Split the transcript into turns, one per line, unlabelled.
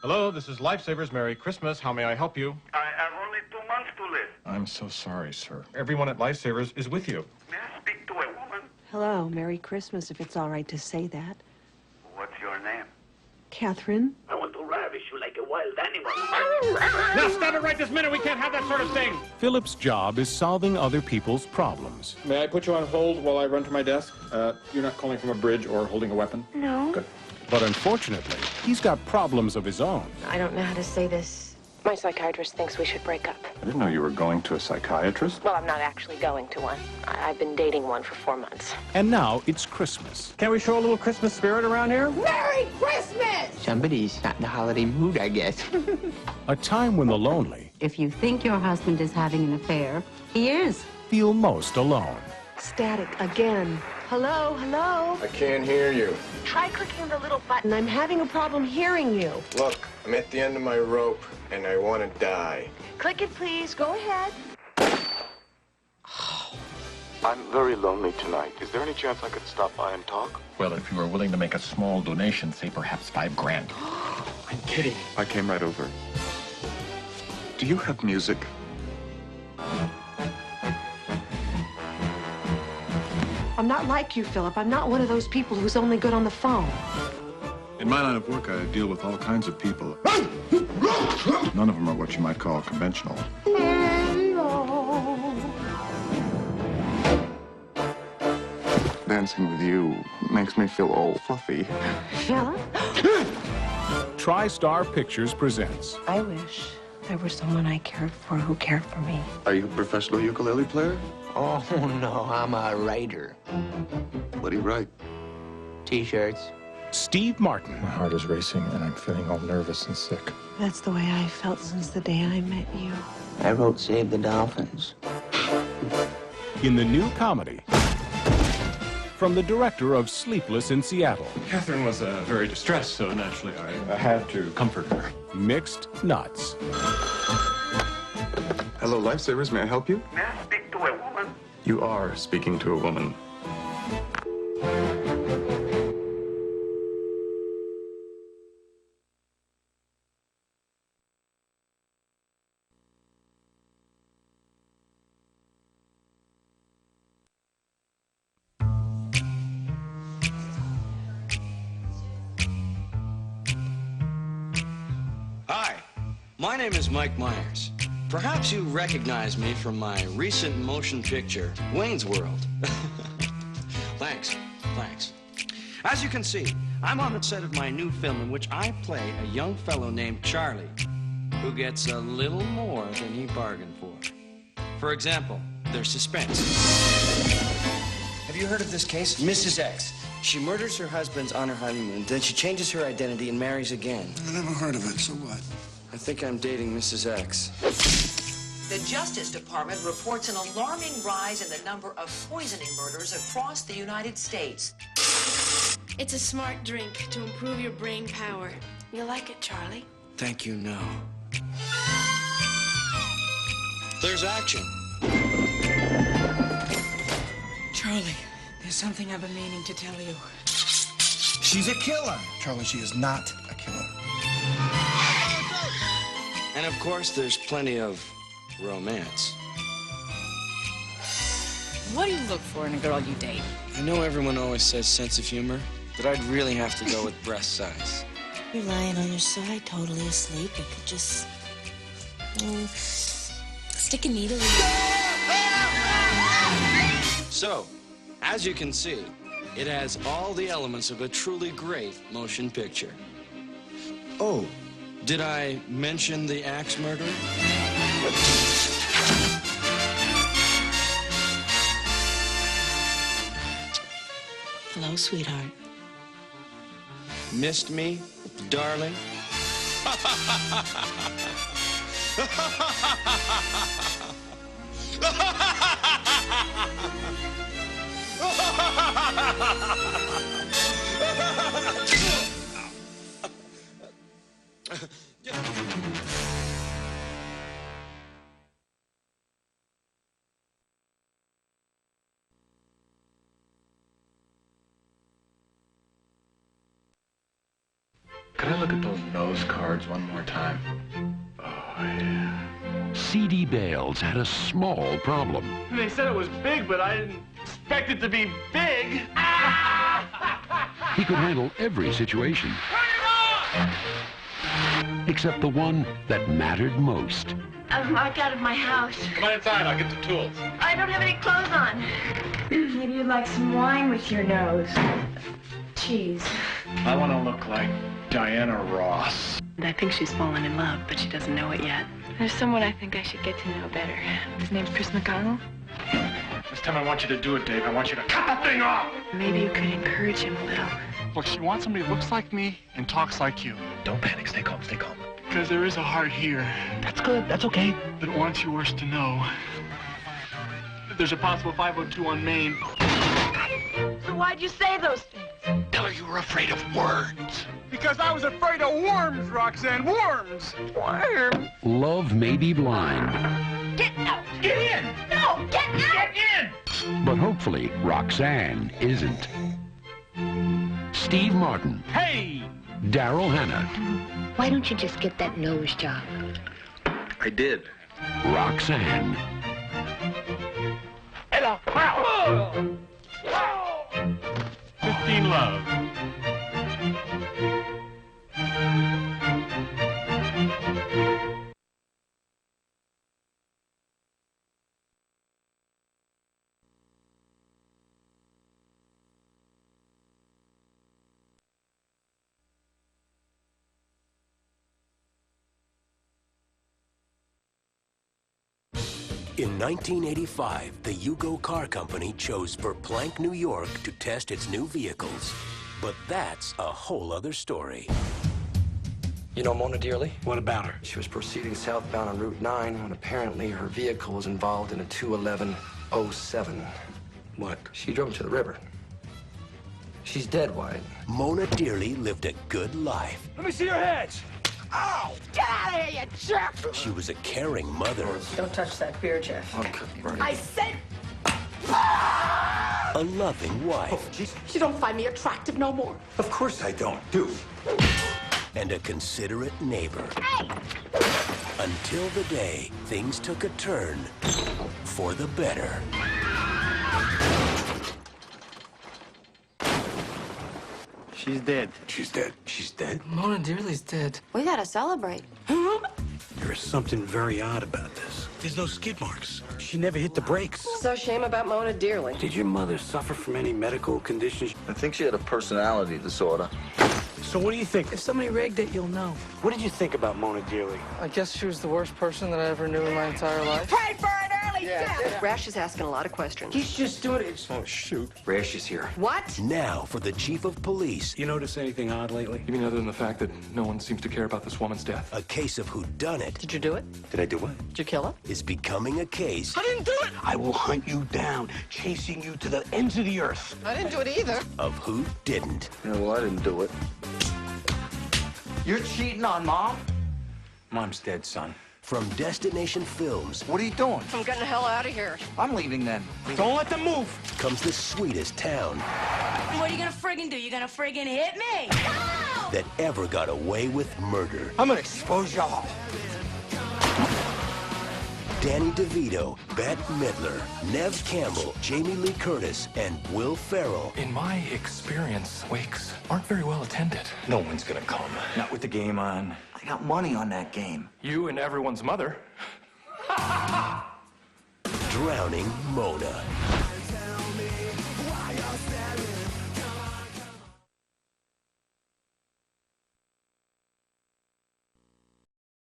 Hello, this is Lifesavers. Merry Christmas. How may I help you?
I have only 2 months to live.
I'm so sorry, sir. Everyone at Lifesavers is with you.
May I speak to a woman?
Hello, Merry Christmas, if it's all right to say that.
What's your name?
Catherine?
I want to ravish you like a wild animal.
Now, stop it right this minute. We can't have that sort of thing.
Philip's job is solving other people's problems.
May I put you on hold while I run to my desk? You're not calling from a bridge or holding a weapon?
No.
Good.
But unfortunately, he's got problems of his own.
I don't know how to say this. My psychiatrist thinks we should break up.
I didn't know you were going to a psychiatrist.
Well, I'm not actually going to one. I've been dating one for 4 months.
And now it's Christmas.
Can't we show a little Christmas spirit around here?
Merry Christmas!
Somebody's not in the holiday mood, I guess.
A time when the lonely
If you think your husband is having an affair, he is.
feel most alone.
Static again. Hello, hello?
I can't hear you.
Try clicking the little button. I'm having a problem hearing you.
Look, I'm at the end of my rope, and I want to die.
Click it, please. Go ahead.
I'm very lonely tonight. Is there any chance I could stop by and talk?
Well, if you were willing to make a small donation, say perhaps $5,000. I'm kidding.
I came right over. Do you have music?
I'm not like you, Philip. I'm not one of those people who's only good on the phone.
In my line of work, I deal with all kinds of people. None of them are what you might call conventional. Dancing with you makes me feel all fluffy.
Philip?
TriStar Pictures presents
I wish there were someone I cared for who cared for me.
Are you a professional ukulele player?
Oh, no, I'm a writer.
What do you write?
T-shirts.
Steve Martin
My heart is racing, and I'm feeling all nervous and sick.
That's the way I felt since the day I met you.
I wrote Save the Dolphins.
in the new comedy from the director of Sleepless in Seattle.
Catherine was very distressed, so naturally I had to comfort her.
Mixed Nuts.
Hello, Lifesavers. May I help you?
May I speak to a woman?
You are speaking to a woman.
Hi, my name is Mike Myers. Perhaps you recognize me from my recent motion picture, Wayne's World. Thanks. As you can see, I'm on the set of my new film in which I play a young fellow named Charlie, who gets a little more than he bargained for. For example, there's suspense. Have you heard of this case? Mrs. X. She murders her husband on her honeymoon, then she changes her identity and marries again.
I never heard of it, so what?
I think I'm dating Mrs. X.
The Justice Department reports an alarming rise in the number of poisoning murders across the United States.
It's a smart drink to improve your brain power. You like it, Charlie?
Thank you, no. There's action.
Charlie, there's something I've been meaning to tell you.
She's a killer. Charlie, she is not a killer.
And of course, there's plenty of romance.
What do you look for in a girl you date?
I know everyone always says sense of humor, but I'd really have to go with breast size.
You're lying on your side, totally asleep. You could just stick a needle in.
So, as you can see, it has all the elements of a truly great motion picture. Oh, did I mention the axe murderer?
Hello, sweetheart.
Missed me, darling?
Could I look at those nose cards one more time? Oh, yeah.
C.D. Bales had a small problem.
They said it was big, but I didn't expect it to be big.
He could handle every situation. Except the one that mattered most.
I'm locked out of my house.
Come on inside, I'll get the tools.
I don't have any clothes on. Maybe you'd like some wine with your nose. Cheese.
I want to look like Diana Ross.
I think she's fallen in love, but she doesn't know it yet. There's someone I think I should get to know better. His name's Chris McConnell.
This time I want you to do it, Dave. I want you to cut the thing off.
Maybe you could encourage him a little.
Look, she wants somebody who looks like me and talks like you.
Don't panic. Stay calm. Stay calm.
Because there is a heart here.
That's good. That's okay.
That wants yours to know that there's a possible 502 on Main.
So why'd you say those things?
Tell her you were afraid of words.
Because I was afraid of worms, Roxanne. Worms!
Worm.
Love may be blind,
Get out.
Get in!
No, get out.
Get in!
but hopefully Roxanne isn't. Steve Martin.
Hey!
Daryl Hannah.
Why don't you just get that nose job?
I did.
Roxanne.
Hello.
15 Love.
In 1985, the Yugo Car Company chose Verplanck, New York to test its new vehicles. But that's a whole other story.
You know Mona Dearly?
What about her?
She was proceeding southbound on Route 9 when apparently her vehicle was involved in a 21107.
What?
She drove to the river. She's dead, Wyatt.
Mona Dearly lived a good life.
Let me see your heads.
Ow! Get out of here, you jerk!
She was a caring mother.
Don't touch that beer, Jeff.
Okay, right.
I said...
A loving wife.
You don't find me attractive no more.
Of course I don't, do.
And a considerate neighbor.
Hey!
Until the day things took a turn for the better.
She's dead.
She's dead. She's dead.
Mona Dearly's dead.
We gotta celebrate.
There's something very odd about this. There's no skid marks. She never hit the brakes.
So shame about Mona Dearly.
Did your mother suffer from any medical conditions?
I think she had a personality disorder.
So what do you think?
If somebody rigged it, you'll know.
What did you think about Mona Dearly?
I guess she was the worst person that I ever knew in my entire life.
Pray for an early death!
Rash is asking a lot of questions.
He's just doing it.
Oh, shoot.
Rash is here.
What?
Now for the chief of police.
You notice anything odd lately?
You mean other than the fact that no one seems to care about this woman's death?
A case of whodunit.
Did you do it?
Did I do what?
Did you kill her?
Is becoming a case
I didn't do it!
I will hunt you down, chasing you to the ends of the earth.
I didn't do it either.
of who didn't.
Yeah, well, I didn't do it. You're cheating on Mom?
Mom's dead, son.
From Destination Films
What are you doing?
I'm getting the hell out of here.
I'm leaving then.
Don't let them move.
comes the sweetest town
What are you gonna friggin' do? You gonna friggin' hit me?
that ever got away with murder.
I'm gonna expose y'all.
Danny DeVito, Bette Midler, Nev Campbell, Jamie Lee Curtis, and Will Ferrell.
In my experience, wakes aren't very well attended.
No one's gonna come. Not with the game on.
I got money on that game.
You and everyone's mother.
Drowning Mona.